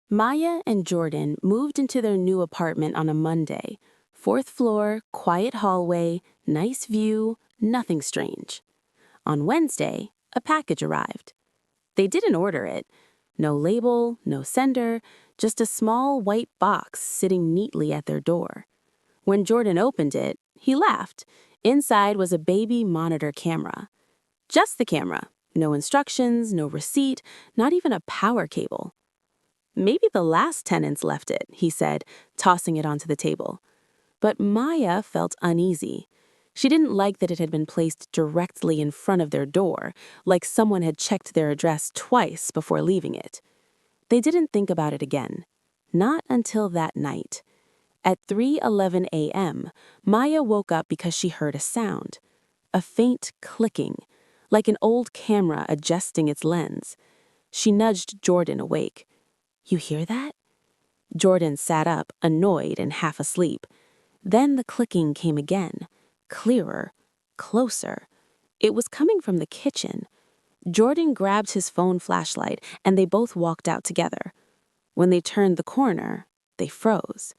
Maya and Jordan moved into their new apartment on a Monday. Fourth floor, quiet hallway, nice view, nothing strange. On Wednesday, a package arrived. They didn't order it. No label, no sender, just a small white box sitting neatly at their door. When Jordan opened it, he laughed. Inside was a baby monitor camera. Just the camera. No instructions, no receipt, not even a power cable. Maybe the last tenants left it, he said, tossing it onto the table. But Maya felt uneasy. She didn't like that it had been placed directly in front of their door, like someone had checked their address twice before leaving it. They didn't think about it again. Not until that night. At 3:11 a.m., Maya woke up because she heard a sound. A faint clicking, like an old camera adjusting its lens. She nudged Jordan awake. "You hear that?" Jordan sat up, annoyed and half asleep. Then the clicking came again, clearer, closer. It was coming from the kitchen. Jordan grabbed his phone flashlight, and they both walked out together. When they turned the corner, they froze.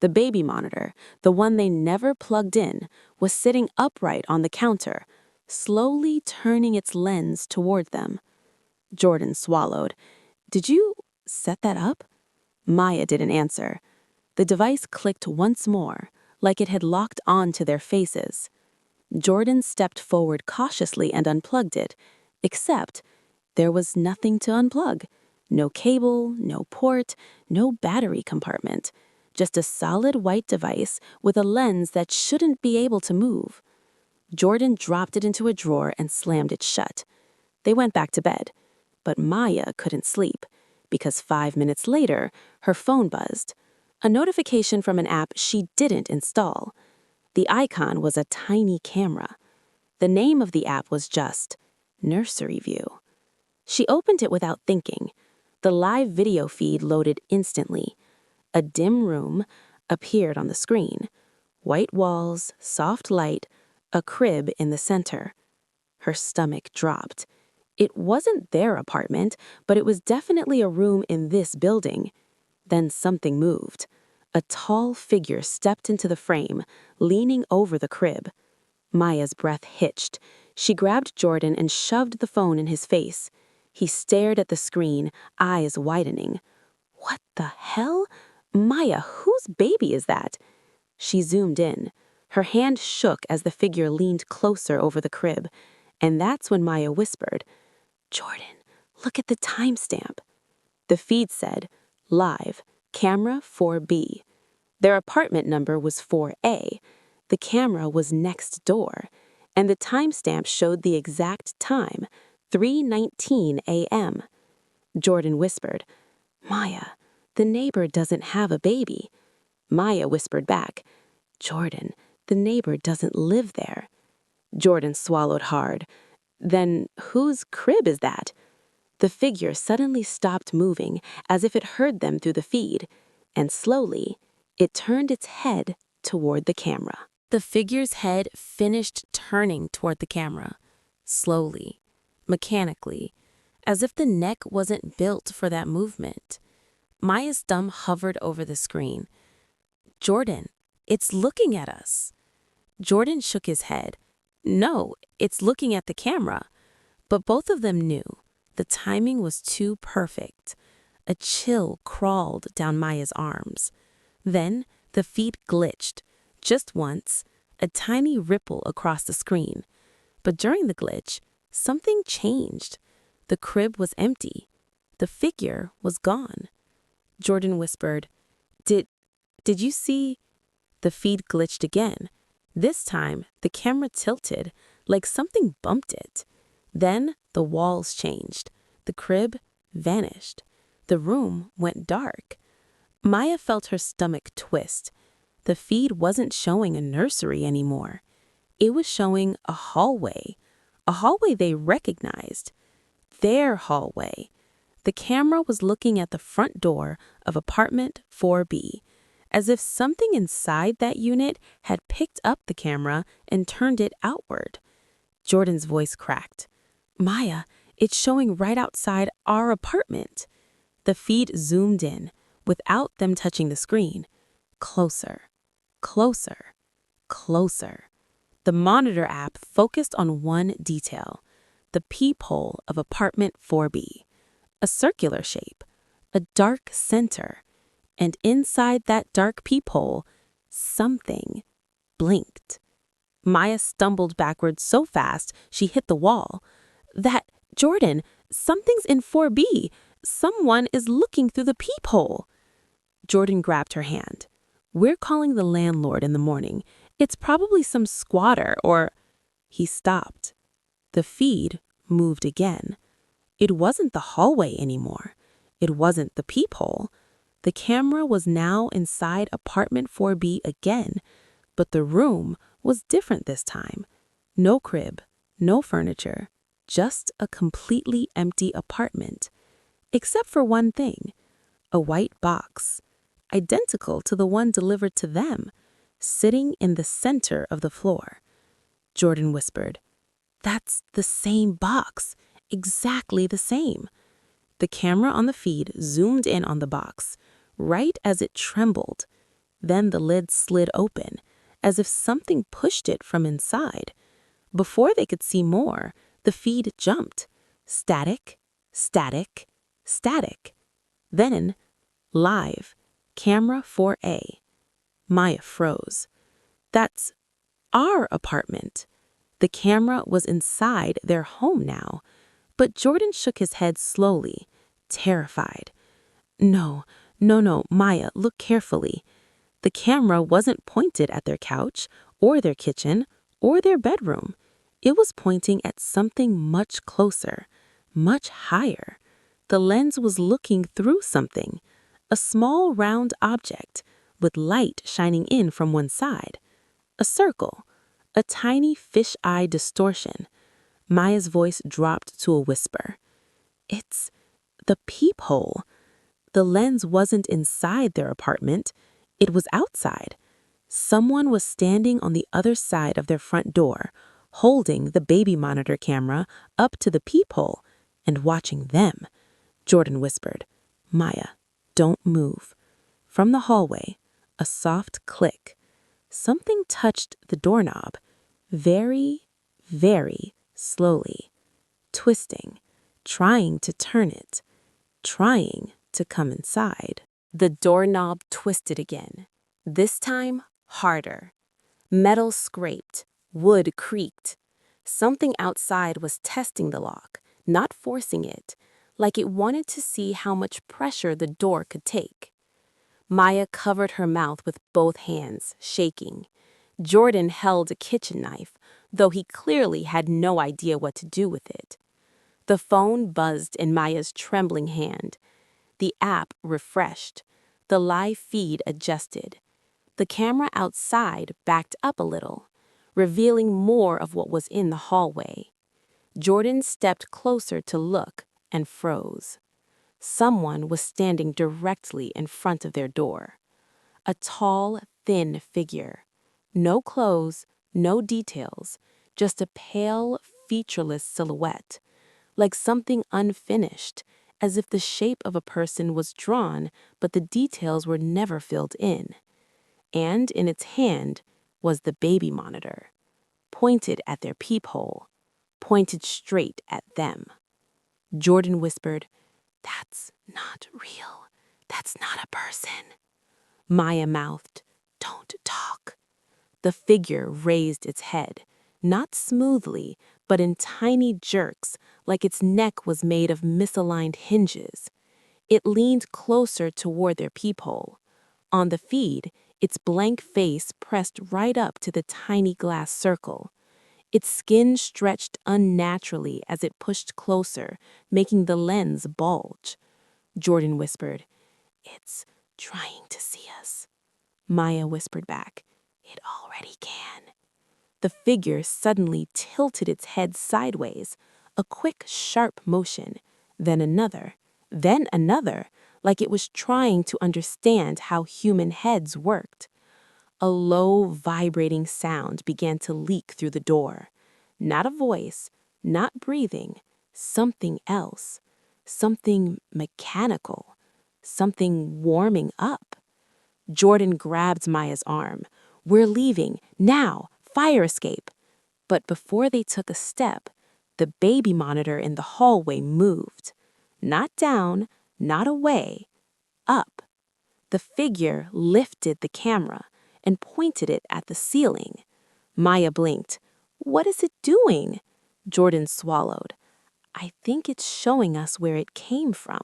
The baby monitor, the one they never plugged in, was sitting upright on the counter, slowly turning its lens toward them. Jordan swallowed. "Did you set that up?" Maya didn't answer. The device clicked once more, like it had locked on to their faces. Jordan stepped forward cautiously and unplugged it, except there was nothing to unplug. No cable, no port, no battery compartment. Just a solid white device with a lens that shouldn't be able to move. Jordan dropped it into a drawer and slammed it shut. They went back to bed, but Maya couldn't sleep, because 5 minutes later, her phone buzzed. A notification from an app she didn't install. The icon was a tiny camera. The name of the app was just Nursery View. She opened it without thinking. The live video feed loaded instantly. A dim room appeared on the screen. White walls, soft light, a crib in the center. Her stomach dropped. It wasn't their apartment, but it was definitely a room in this building. Then something moved. A tall figure stepped into the frame, leaning over the crib. Maya's breath hitched. She grabbed Jordan and shoved the phone in his face. He stared at the screen, eyes widening. "What the hell? Maya, whose baby is that?" She zoomed in. Her hand shook as the figure leaned closer over the crib. And that's when Maya whispered, "Jordan, look at the timestamp." The feed said, "Live, camera 4B." Their apartment number was 4A. The camera was next door, and the timestamp showed the exact time, 3:19 a.m. Jordan whispered, "Maya, the neighbor doesn't have a baby." Maya whispered back, "Jordan, the neighbor doesn't live there." Jordan swallowed hard. "Then whose crib is that?" The figure suddenly stopped moving, as if it heard them through the feed, and slowly, it turned its head toward the camera. The figure's head finished turning toward the camera, slowly, mechanically, as if the neck wasn't built for that movement. Maya's thumb hovered over the screen. "Jordan, it's looking at us." Jordan shook his head. "No, it's looking at the camera." But both of them knew. The timing was too perfect. A chill crawled down Maya's arms. Then the feed glitched. Just once, a tiny ripple across the screen. But during the glitch, something changed. The crib was empty. The figure was gone. Jordan whispered, Did you see?" The feed glitched again. This time, the camera tilted, like something bumped it. Then the walls changed. The crib vanished. The room went dark. Maya felt her stomach twist. The feed wasn't showing a nursery anymore. It was showing a hallway they recognized. Their hallway. The camera was looking at the front door of apartment 4B, as if something inside that unit had picked up the camera and turned it outward. Jordan's voice cracked. "Maya, it's showing right outside our apartment." The feed zoomed in, without them touching the screen. Closer, closer, closer. The monitor app focused on one detail, the peephole of apartment 4B. A circular shape, a dark center, and inside that dark peephole, something blinked. Maya stumbled backwards so fast she hit the wall. Jordan, something's in 4B. Someone is looking through the peephole. Jordan grabbed her hand. We're calling the landlord in the morning. It's probably some squatter or... He stopped. The feed moved again. It wasn't the hallway anymore. It wasn't the peephole. The camera was now inside apartment 4B again, but the room was different this time. No crib, no furniture, just a completely empty apartment. Except for one thing, a white box, identical to the one delivered to them, sitting in the center of the floor. Jordan whispered, "That's the same box, exactly the same." The camera on the feed zoomed in on the box, right as it trembled. Then the lid slid open, as if something pushed it from inside. Before they could see more, the feed jumped. Static, static, static. Then, live, camera 4A. Maya froze. That's our apartment. The camera was inside their home now, but Jordan shook his head slowly, terrified. No, Maya, look carefully. The camera wasn't pointed at their couch, or their kitchen, or their bedroom. It was pointing at something much closer, much higher. The lens was looking through something, a small round object, with light shining in from one side. A circle, a tiny fish-eye distortion. Maya's voice dropped to a whisper. It's the peephole. The lens wasn't inside their apartment. It was outside. Someone was standing on the other side of their front door, holding the baby monitor camera up to the peephole and watching them. Jordan whispered, "Maya, don't move." From the hallway, a soft click. Something touched the doorknob, very, very slowly, twisting, trying to turn it, trying to come inside. The doorknob twisted again, this time harder. Metal scraped, wood creaked. Something outside was testing the lock, not forcing it, like it wanted to see how much pressure the door could take. Maya covered her mouth with both hands, shaking. Jordan held a kitchen knife, though he clearly had no idea what to do with it. The phone buzzed in Maya's trembling hand. The app refreshed. The live feed adjusted. The camera outside backed up a little, revealing more of what was in the hallway. Jordan stepped closer to look and froze. Someone was standing directly in front of their door. A tall, thin figure. No clothes, no details, just a pale, featureless silhouette, like something unfinished, as if the shape of a person was drawn, but the details were never filled in. And in its hand was the baby monitor, pointed at their peephole, pointed straight at them. Jordan whispered, "That's not real. That's not a person." Maya mouthed, "Don't talk." The figure raised its head, not smoothly, but in tiny jerks, like its neck was made of misaligned hinges. It leaned closer toward their peephole. On the feed, its blank face pressed right up to the tiny glass circle. Its skin stretched unnaturally as it pushed closer, making the lens bulge. Jordan whispered, "It's trying to see us." Maya whispered back, "It already can." The figure suddenly tilted its head sideways, a quick, sharp motion, then another, like it was trying to understand how human heads worked. A low, vibrating sound began to leak through the door. Not a voice, not breathing, something else, something mechanical, something warming up. Jordan grabbed Maya's arm. "We're leaving, now, fire escape." But before they took a step, the baby monitor in the hallway moved. Not down, not away, up. The figure lifted the camera and pointed it at the ceiling. Maya blinked. "What is it doing?" Jordan swallowed. "I think it's showing us where it came from."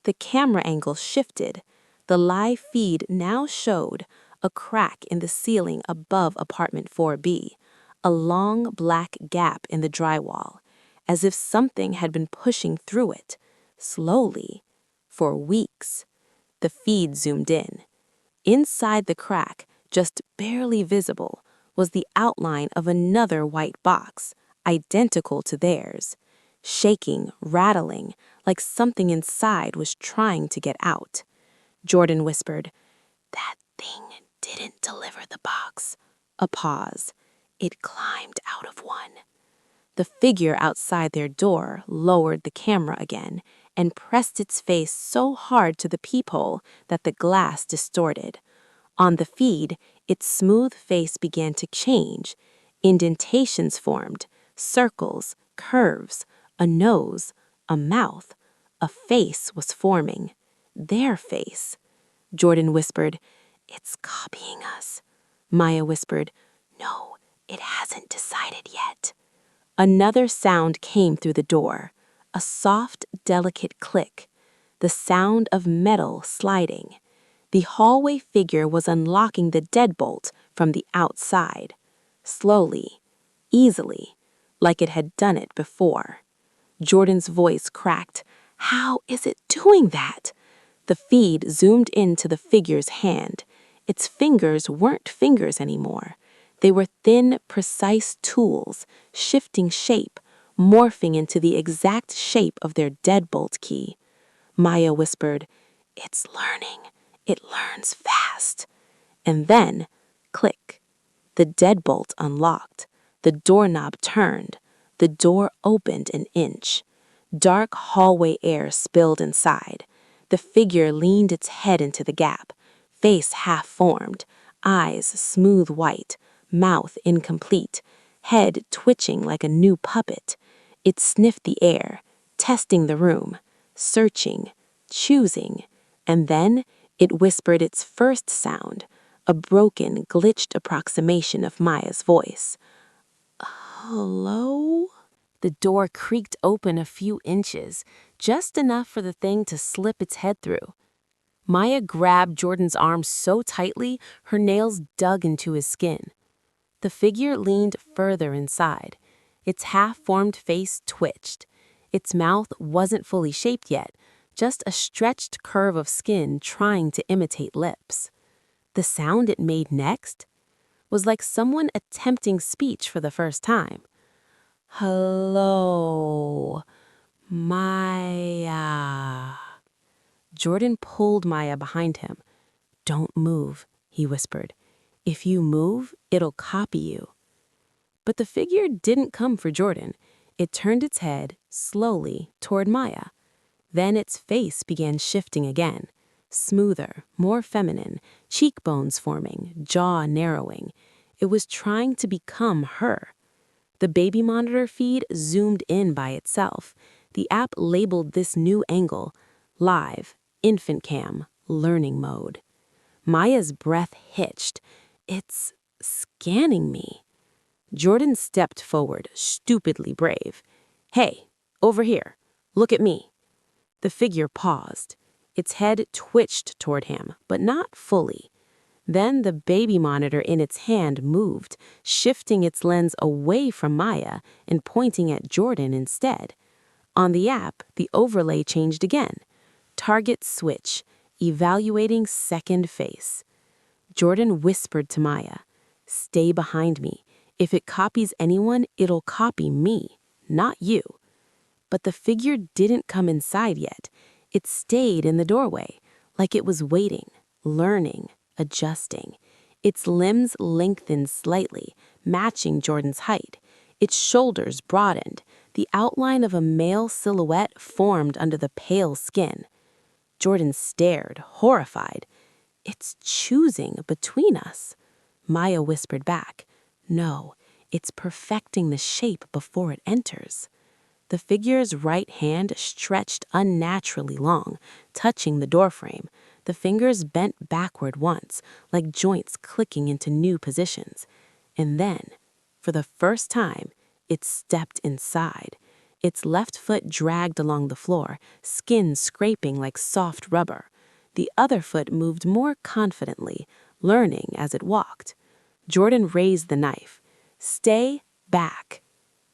The camera angle shifted. The live feed now showed a crack in the ceiling above apartment 4B, a long black gap in the drywall, as if something had been pushing through it, slowly, for weeks. The feed zoomed in. Inside the crack, just barely visible, was the outline of another white box, identical to theirs, shaking, rattling, like something inside was trying to get out. Jordan whispered, "That thing didn't deliver the box." A pause. "It climbed out of one." The figure outside their door lowered the camera again and pressed its face so hard to the peephole that the glass distorted. On the feed, its smooth face began to change. Indentations formed, circles, curves, a nose, a mouth. A face was forming. Their face. Jordan whispered, "It's copying us." Maya whispered, "No, it hasn't decided yet." Another sound came through the door, a soft, delicate click, the sound of metal sliding. The hallway figure was unlocking the deadbolt from the outside, slowly, easily, like it had done it before. Jordan's voice cracked. "How is it doing that?" The feed zoomed into the figure's hand. Its fingers weren't fingers anymore. They were thin, precise tools, shifting shape, morphing into the exact shape of their deadbolt key. Maya whispered, "It's learning. It learns fast." And then, click. The deadbolt unlocked. The doorknob turned. The door opened an inch. Dark hallway air spilled inside. The figure leaned its head into the gap, face half-formed, eyes smooth white, mouth incomplete, head twitching like a new puppet. It sniffed the air, testing the room, searching, choosing, and then it whispered its first sound, a broken, glitched approximation of Maya's voice. "Hello?" The door creaked open a few inches, just enough for the thing to slip its head through. Maya grabbed Jordan's arm so tightly, her nails dug into his skin. The figure leaned further inside. Its half-formed face twitched. Its mouth wasn't fully shaped yet, just a stretched curve of skin trying to imitate lips. The sound it made next was like someone attempting speech for the first time. "Hello, Maya." Jordan pulled Maya behind him. "Don't move," he whispered. "If you move, it'll copy you." But the figure didn't come for Jordan. It turned its head, slowly, toward Maya. Then its face began shifting again. Smoother, more feminine, cheekbones forming, jaw narrowing. It was trying to become her. The baby monitor feed zoomed in by itself. The app labeled this new angle, live, infant cam, learning mode. Maya's breath hitched. "It's scanning me." Jordan stepped forward, stupidly brave. "Hey, over here. Look at me." The figure paused. Its head twitched toward him, but not fully. Then the baby monitor in its hand moved, shifting its lens away from Maya and pointing at Jordan instead. On the app, the overlay changed again. Target switch, evaluating second face. Jordan whispered to Maya, "Stay behind me. If it copies anyone, it'll copy me, not you." But the figure didn't come inside yet. It stayed in the doorway, like it was waiting, learning, adjusting. Its limbs lengthened slightly, matching Jordan's height. Its shoulders broadened. The outline of a male silhouette formed under the pale skin. Jordan stared, horrified. "It's choosing between us." Maya whispered back, "No, it's perfecting the shape before it enters." The figure's right hand stretched unnaturally long, touching the doorframe. The fingers bent backward once, like joints clicking into new positions. And then, for the first time, it stepped inside. Its left foot dragged along the floor, skin scraping like soft rubber. The other foot moved more confidently, learning as it walked. Jordan raised the knife. "Stay back."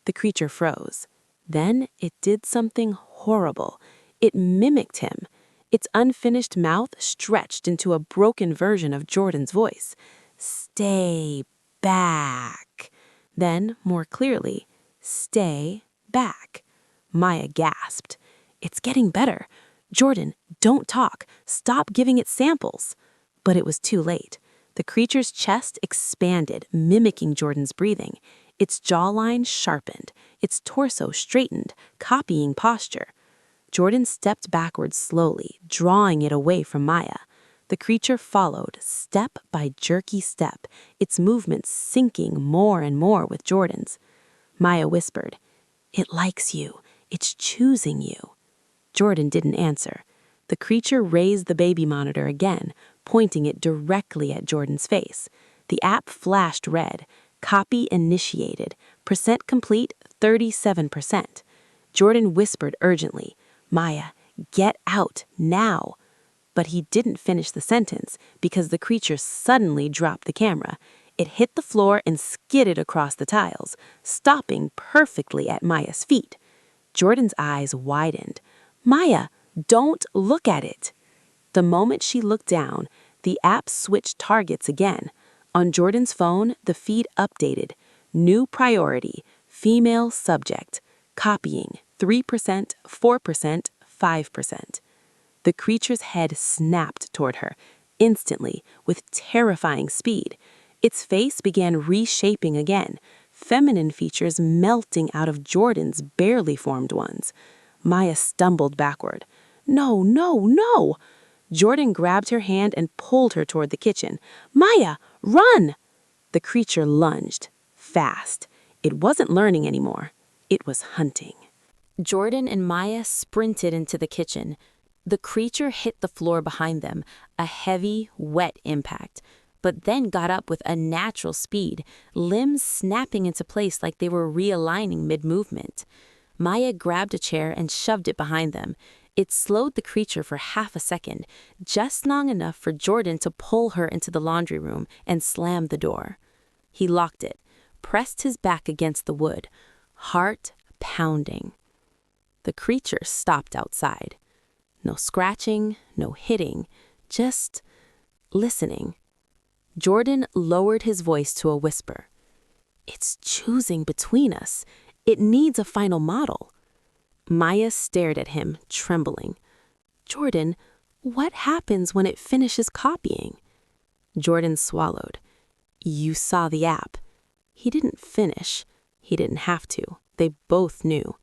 The creature froze. Then it did something horrible. It mimicked him. Its unfinished mouth stretched into a broken version of Jordan's voice. "Stay back." Then, more clearly, "Stay back." Maya gasped. "It's getting better. Jordan, don't talk. Stop giving it samples." But it was too late. The creature's chest expanded, mimicking Jordan's breathing. Its jawline sharpened, its torso straightened, copying posture. Jordan stepped backwards slowly, drawing it away from Maya. The creature followed, step by jerky step, its movements syncing more and more with Jordan's. Maya whispered, "It likes you. It's choosing you." Jordan didn't answer. The creature raised the baby monitor again, pointing it directly at Jordan's face. The app flashed red. Copy initiated. Percent complete 37%. Jordan whispered urgently, "Maya, get out now." But he didn't finish the sentence because the creature suddenly dropped the camera. It hit the floor and skidded across the tiles, stopping perfectly at Maya's feet. Jordan's eyes widened. "Maya, don't look at it." The moment she looked down, the app switched targets again. On Jordan's phone, the feed updated. New priority, female subject. Copying, 3%, 4%, 5%. The creature's head snapped toward her, instantly, with terrifying speed. Its face began reshaping again, feminine features melting out of Jordan's barely formed ones. Maya stumbled backward. "No, no, no!" Jordan grabbed her hand and pulled her toward the kitchen. "Maya, run!" The creature lunged, fast. It wasn't learning anymore. It was hunting. Jordan and Maya sprinted into the kitchen. The creature hit the floor behind them, a heavy, wet impact, but then got up with unnatural speed, limbs snapping into place like they were realigning mid-movement. Maya grabbed a chair and shoved it behind them. It slowed the creature for half a second, just long enough for Jordan to pull her into the laundry room and slam the door. He locked it, pressed his back against the wood, heart pounding. The creature stopped outside. No scratching, no hitting, just listening. Jordan lowered his voice to a whisper. "It's choosing between us. It needs a final model." Maya stared at him, trembling. "Jordan, what happens when it finishes copying?" Jordan swallowed. "You saw the app." He didn't finish. He didn't have to. They both knew.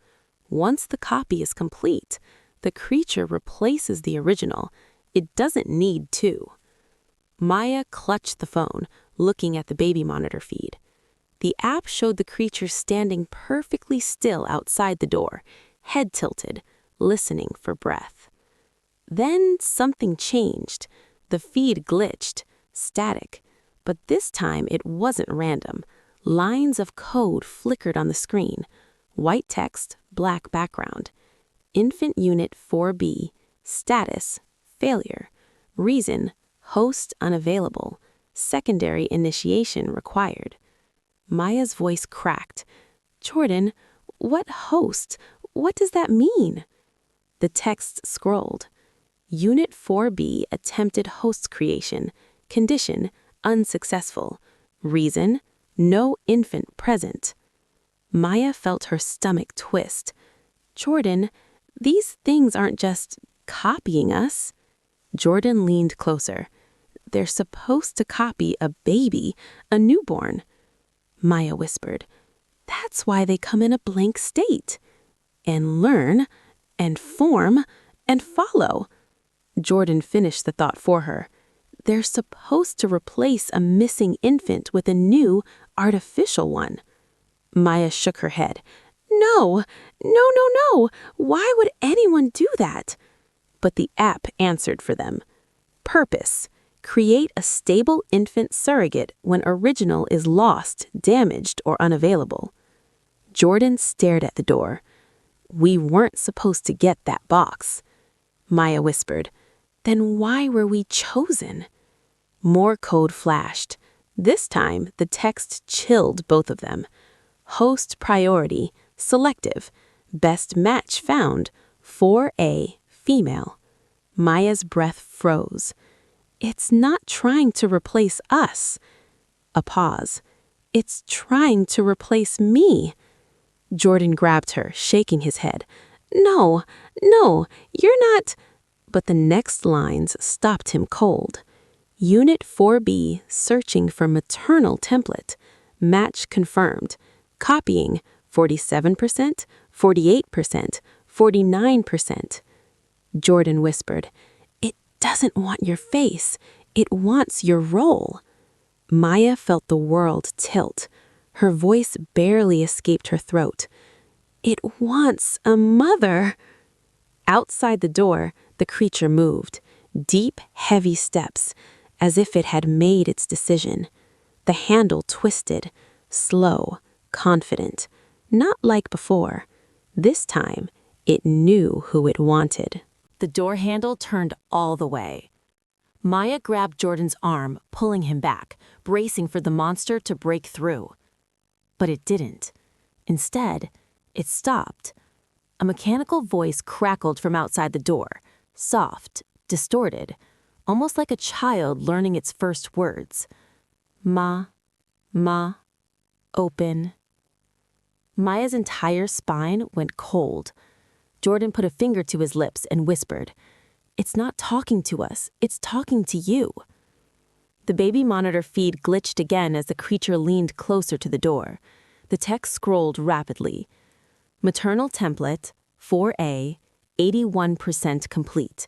Once the copy is complete, the creature replaces the original. It doesn't need two. Maya clutched the phone, looking at the baby monitor feed. The app showed the creature standing perfectly still outside the door, head tilted, listening for breath. Then something changed. The feed glitched, static, but this time it wasn't random. Lines of code flickered on the screen. White text, black background. Infant Unit 4B, status, failure. Reason, host unavailable. Secondary initiation required. Maya's voice cracked. "Jordan, what host? What does that mean?" The text scrolled. Unit 4B attempted host creation. Condition, unsuccessful. Reason, no infant present. Maya felt her stomach twist. "Jordan, these things aren't just copying us." Jordan leaned closer. "They're supposed to copy a baby, a newborn." Maya whispered, "That's why they come in a blank state. And learn, and form, and follow." Jordan finished the thought for her. They're supposed to replace a missing infant with a new, artificial one. Maya shook her head. No, no, no, no. Why would anyone do that? But the app answered for them. Purpose. Create a stable infant surrogate when original is lost, damaged, or unavailable. Jordan stared at the door. We weren't supposed to get that box. Maya whispered. Then why were we chosen? More code flashed. This time, the text chilled both of them. Host priority, selective. Best match found, 4A, female. Maya's breath froze. It's not trying to replace us. A pause. It's trying to replace me. Jordan grabbed her, shaking his head. No, no, you're not. But the next lines stopped him cold. Unit 4B searching for maternal template. Match confirmed. Copying 47%, 48%, 49%. Jordan whispered, It doesn't want your face. It wants your role. Maya felt the world tilt. Her voice barely escaped her throat. It wants a mother. Outside the door, the creature moved. Deep, heavy steps, as if it had made its decision. The handle twisted, slow, confident. Not like before. This time, it knew who it wanted. The door handle turned all the way. Maya grabbed Jordan's arm, pulling him back, bracing for the monster to break through. But it didn't. Instead, it stopped. A mechanical voice crackled from outside the door, soft, distorted, almost like a child learning its first words. Ma, open. Maya's entire spine went cold. Jordan put a finger to his lips and whispered, It's not talking to us, it's talking to you. The baby monitor feed glitched again as the creature leaned closer to the door. The text scrolled rapidly. Maternal template, 4A, 81% complete.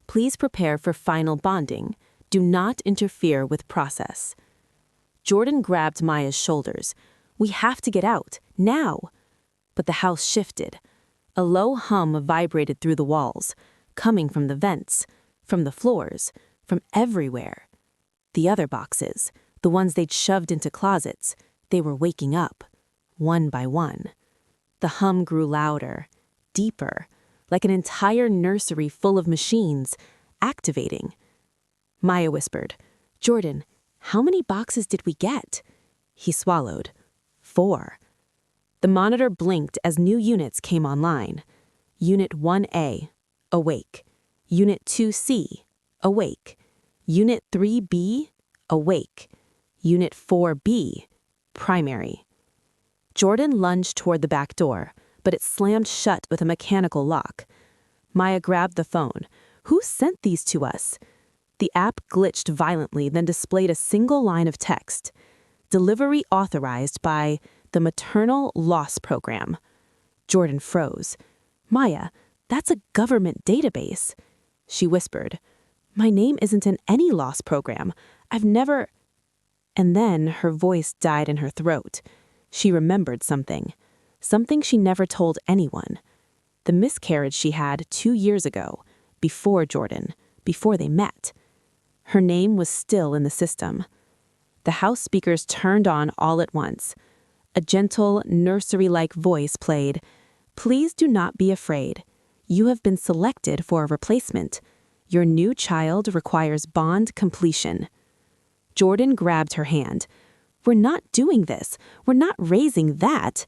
Please prepare for final bonding. Do not interfere with process. Jordan grabbed Maya's shoulders. We have to get out, now. But the house shifted. A low hum vibrated through the walls, coming from the vents, from the floors, from everywhere. The other boxes, the ones they'd shoved into closets, they were waking up, one by one. The hum grew louder, deeper, like an entire nursery full of machines, activating. Maya whispered, Jordan, how many boxes did we get? He swallowed. 4. The monitor blinked as new units came online. Unit 1A, awake. Unit 2C, awake. Unit 3B, awake. Unit 4B, primary. Jordan lunged toward the back door, but it slammed shut with a mechanical lock. Maya grabbed the phone. Who sent these to us? The app glitched violently, then displayed a single line of text. Delivery authorized by the Maternal Loss Program. Jordan froze. Maya, that's a government database. She whispered, My name isn't in any loss program. I've never... And then her voice died in her throat. She remembered something. Something she never told anyone. The miscarriage she had 2 years ago, before Jordan, before they met. Her name was still in the system. The house speakers turned on all at once. A gentle, nursery-like voice played, Please do not be afraid. You have been selected for a replacement. Your new child requires bond completion. Jordan grabbed her hand. We're not doing this. We're not raising that.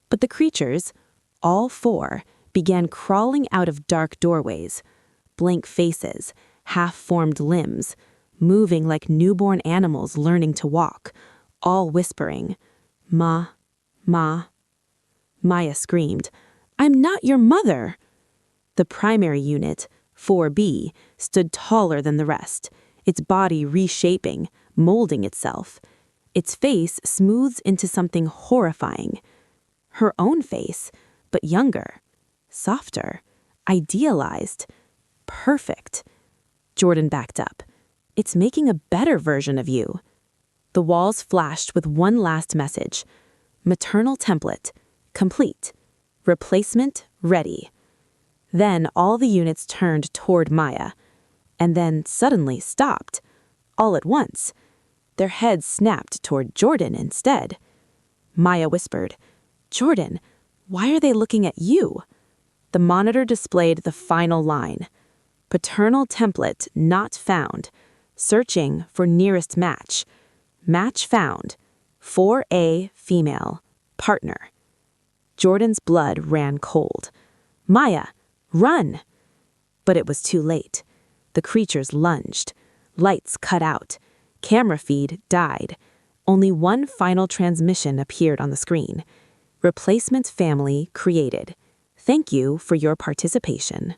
But the creatures, all 4, began crawling out of dark doorways. Blank faces, half-formed limbs, moving like newborn animals learning to walk, all whispering, Ma, Ma. Maya screamed, I'm not your mother. The primary unit, 4B, stood taller than the rest, its body reshaping, molding itself. Its face smoothed into something horrifying. Her own face, but younger, softer, idealized, perfect. Jordan backed up. It's making a better version of you. The walls flashed with one last message. Maternal template, complete. Replacement, ready. Then all the units turned toward Maya, and then suddenly stopped, all at once. Their heads snapped toward Jordan instead. Maya whispered, "Jordan, why are they looking at you?" The monitor displayed the final line. Paternal template not found. Searching for nearest match. Match found. 4A female. Partner. Jordan's blood ran cold. "Maya, run!" But it was too late. The creatures lunged. Lights cut out. Camera feed died. Only one final transmission appeared on the screen. Replacement family created. Thank you for your participation.